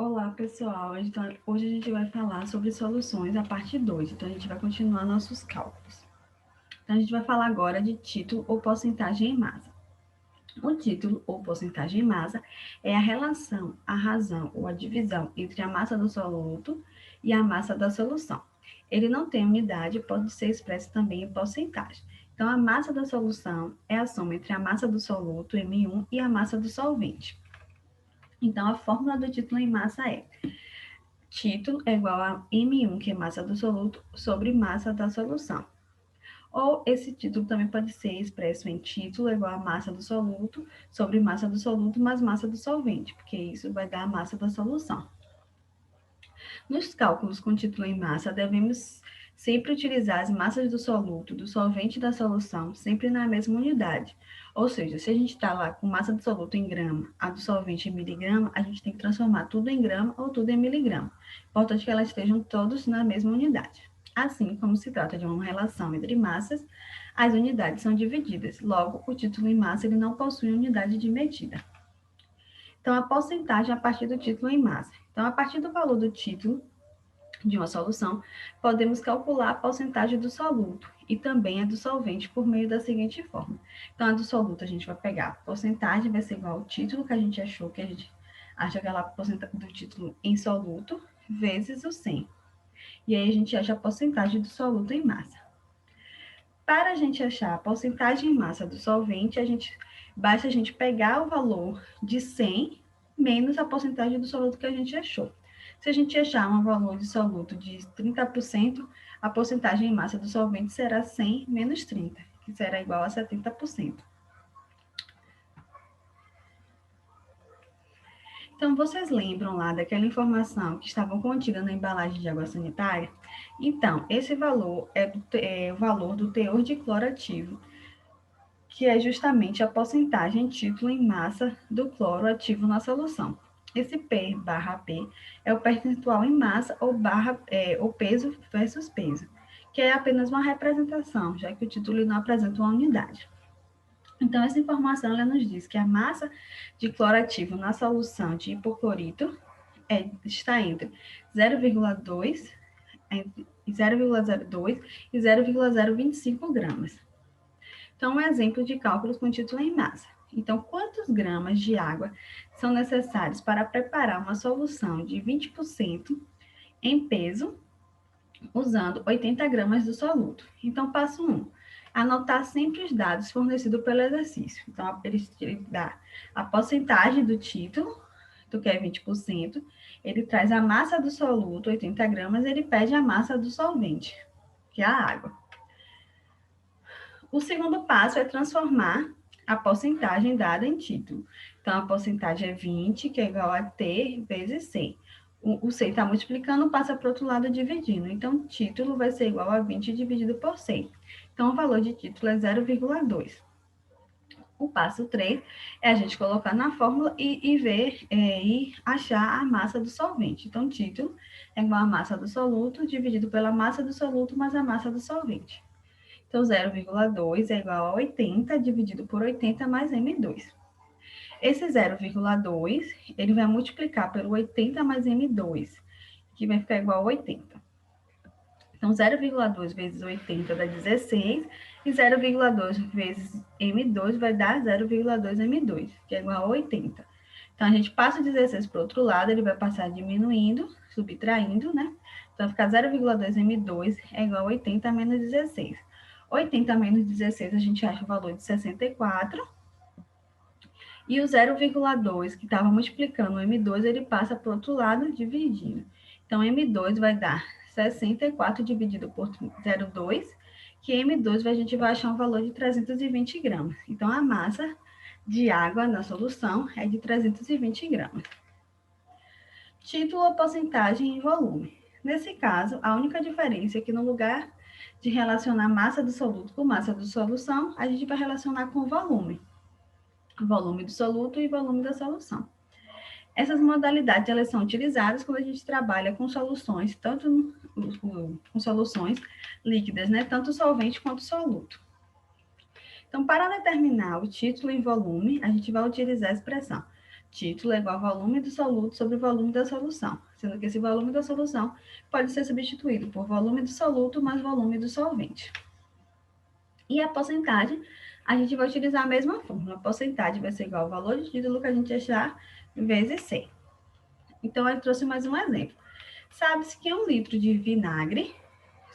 Olá, pessoal. Então, hoje a gente vai falar sobre soluções, a parte 2. Então, a gente vai continuar nossos cálculos. Então, a gente vai falar agora de título ou porcentagem em massa. O título ou porcentagem em massa é a relação, a razão ou a divisão entre a massa do soluto e a massa da solução. Ele não tem unidade, pode ser expresso também em porcentagem. Então, a massa da solução é a soma entre a massa do soluto, M1, e a massa do solvente. Então, a fórmula do título em massa é: título é igual a M1, que é massa do soluto, sobre massa da solução. Ou esse título também pode ser expresso em título é igual a massa do soluto sobre massa do soluto mais massa do solvente, porque isso vai dar a massa da solução. Nos cálculos com título em massa, devemos sempre utilizar as massas do soluto, do solvente e da solução, sempre na mesma unidade. Ou seja, se a gente está lá com massa do soluto em grama, a do solvente em miligrama, a gente tem que transformar tudo em grama ou tudo em miligrama. Importante que elas estejam todos na mesma unidade. Assim, como se trata de uma relação entre massas, as unidades são divididas. Logo, o título em massa ele não possui unidade de medida. Então, a porcentagem a partir do título em massa. Então, a partir do valor do título de uma solução, podemos calcular a porcentagem do soluto e também a do solvente por meio da seguinte forma. Então, a do soluto a gente vai pegar a porcentagem, vai ser igual ao título que a gente achou, que a gente acha aquela porcentagem do título em soluto, vezes o 100. E aí a gente acha a porcentagem do soluto em massa. Para a gente achar a porcentagem em massa do solvente, basta a gente pegar o valor de 100 menos a porcentagem do soluto que a gente achou. Se a gente achar um valor de soluto de 30%, a porcentagem em massa do solvente será 100 menos 30, que será igual a 70%. Então, vocês lembram lá daquela informação que estava contida na embalagem de água sanitária? Então, esse valor é o valor do teor de cloro ativo, que é justamente a porcentagem título em massa do cloro ativo na solução. Esse P barra P é o percentual em massa ou peso versus peso, que é apenas uma representação, já que o título não apresenta uma unidade. Então, essa informação ela nos diz que a massa de cloro ativo na solução de hipoclorito está entre 0,2 e 0,02 e 0,025 gramas. Então, um exemplo de cálculos com título em massa. Então, quantos gramas de água são necessários para preparar uma solução de 20% em peso, usando 80 gramas do soluto? Então, passo 1. Anotar sempre os dados fornecidos pelo exercício. Então, ele dá a porcentagem do título, do que é 20%, ele traz a massa do soluto, 80 gramas, ele pede a massa do solvente, que é a água. O segundo passo é transformar a porcentagem dada em título. Então, a porcentagem é 20, que é igual a T vezes 100. O 100 está multiplicando, passa para o outro lado dividindo. Então, título vai ser igual a 20 dividido por 100. Então, o valor de título é 0,2. O passo 3 é a gente colocar na fórmula e achar a massa do solvente. Então, título é igual a massa do soluto dividido pela massa do soluto mais a massa do solvente. Então, 0,2 é igual a 80 dividido por 80 mais M2. Esse 0,2, ele vai multiplicar pelo 80 mais M2, que vai ficar igual a 80. Então, 0,2 vezes 80 dá 16, e 0,2 vezes M2 vai dar 0,2 M2, que é igual a 80. Então, a gente passa o 16 para o outro lado, ele vai passar diminuindo, subtraindo, né? Então, vai ficar 0,2 M2 é igual a 80 menos 16. 80 menos 16, a gente acha o valor de 64. E o 0,2, que estava multiplicando o M2, ele passa para o outro lado, dividindo. Então, M2 vai dar 64 dividido por 0,2, que M2 a gente vai achar um valor de 320 gramas. Então, a massa de água na solução é de 320 gramas. Título ou porcentagem em volume. Nesse caso, a única diferença é que no lugar de relacionar massa do soluto com massa da solução, a gente vai relacionar com volume do soluto e volume da solução. Essas modalidades elas são utilizadas quando a gente trabalha com soluções, tanto com soluções líquidas, né, tanto solvente quanto soluto. Então, para determinar o título em volume, a gente vai utilizar a expressão Título é igual ao volume do soluto sobre o volume da solução, sendo que esse volume da solução pode ser substituído por volume do soluto mais volume do solvente. E a porcentagem, a gente vai utilizar a mesma fórmula. A porcentagem vai ser igual ao valor de título que a gente achar vezes 100. Então, eu trouxe mais um exemplo. Sabe-se que 1 litro de vinagre,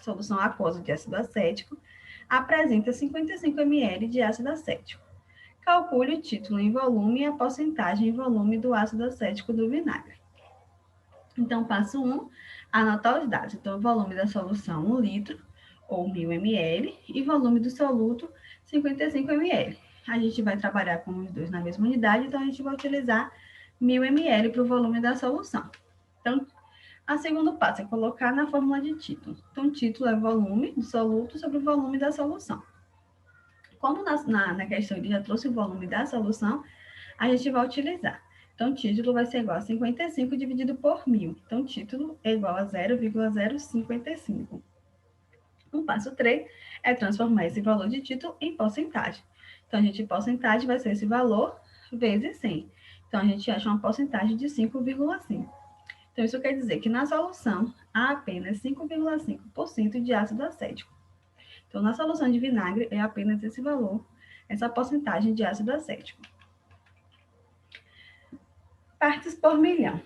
solução aquosa de ácido acético, apresenta 55 ml de ácido acético. Calcule o título em volume e a porcentagem em volume do ácido acético do vinagre. Então, passo 1, anotar os dados. Então, o volume da solução, 1 litro, ou 1.000 ml, e volume do soluto, 55 ml. A gente vai trabalhar com os dois na mesma unidade, então a gente vai utilizar 1.000 ml para o volume da solução. Então, o segundo passo é colocar na fórmula de título. Então, título é volume do soluto sobre o volume da solução. Como na questão ele já trouxe o volume da solução, a gente vai utilizar. Então, título vai ser igual a 55 dividido por 1.000. Então, título é igual a 0,055. O passo 3 é transformar esse valor de título em porcentagem. Então, porcentagem vai ser esse valor vezes 100. Então, a gente acha uma porcentagem de 5,5. Então, isso quer dizer que na solução há apenas 5,5% de ácido acético. Então, na solução de vinagre é apenas esse valor, essa porcentagem de ácido acético. Partes por milhão,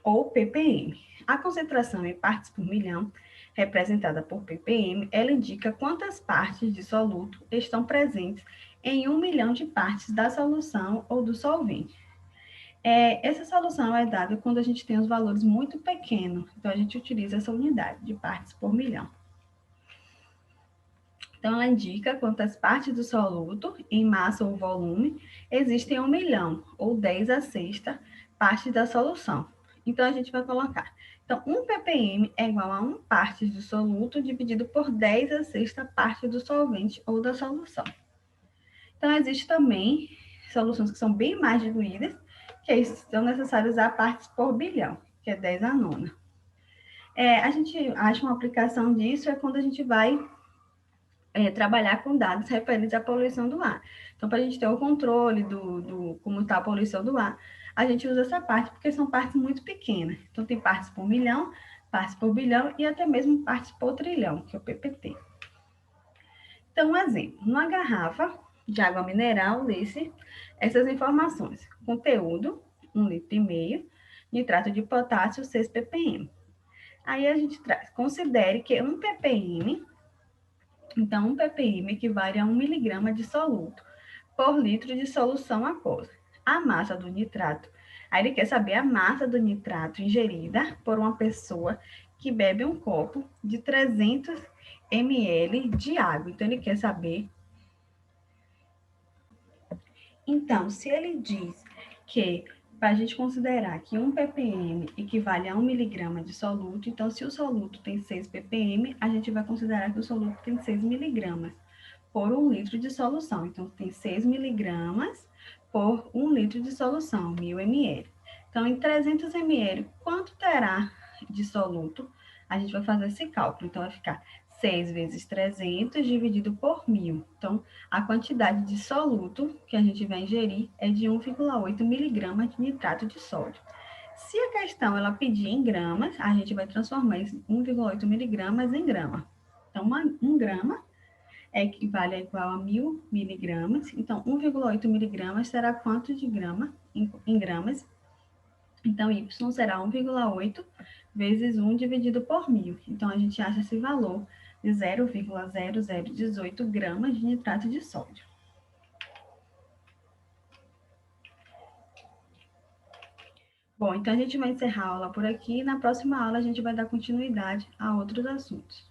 ou ppm. A concentração em partes por milhão, representada por ppm, ela indica quantas partes de soluto estão presentes em 1 milhão de partes da solução ou do solvente. Essa solução é dada quando a gente tem os valores muito pequenos, então a gente utiliza essa unidade de partes por milhão. Então, ela indica quantas partes do soluto, em massa ou volume, existem em 1 milhão, ou 10 a sexta parte da solução. Então, a gente vai colocar. Então, 1 ppm é igual a 1 parte do soluto dividido por 10 a sexta parte do solvente ou da solução. Então, existe também soluções que são bem mais diluídas, que são necessárias usar partes por bilhão, que é 10 a nona. A gente acha uma aplicação disso é quando a gente vai trabalhar com dados referentes à poluição do ar. Então, para a gente ter o controle do como está a poluição do ar, a gente usa essa parte, porque são partes muito pequenas. Então, tem partes por milhão, partes por bilhão e até mesmo partes por trilhão, que é o PPT. Então, um exemplo, numa garrafa de água mineral, lê-se essas informações. Conteúdo, 1,5 litro, nitrato de potássio, 6 ppm. Aí a gente traz, considere que 1 ppm, então 1 ppm equivale a 1 miligrama de soluto por litro de solução aquosa. A massa do nitrato, aí ele quer saber a massa do nitrato ingerida por uma pessoa que bebe um copo de 300 ml de água. Então, ele quer saber. Então, se ele diz que, para a gente considerar que 1 ppm equivale a 1 miligrama de soluto, então, se o soluto tem 6 ppm, a gente vai considerar que o soluto tem 6 miligramas por 1 litro de solução. Então, tem 6 miligramas por 1 litro de solução, 1.000 ml. Então, em 300 ml, quanto terá de soluto? A gente vai fazer esse cálculo. Então, vai ficar 6 vezes 300 dividido por 1.000. Então, a quantidade de soluto que a gente vai ingerir é de 1,8 miligramas de nitrato de sódio. Se a questão ela pedir em gramas, a gente vai transformar esse 1,8 miligramas em grama. Então, 1 grama equivale a igual a 1.000 miligramas. Então, 1,8 miligramas será quanto de grama em gramas? Então, Y será 1,8 vezes 1 dividido por 1.000. Então, a gente acha esse valor de 0,0018 gramas de nitrato de sódio. Bom, então a gente vai encerrar a aula por aqui. Na próxima aula, a gente vai dar continuidade a outros assuntos.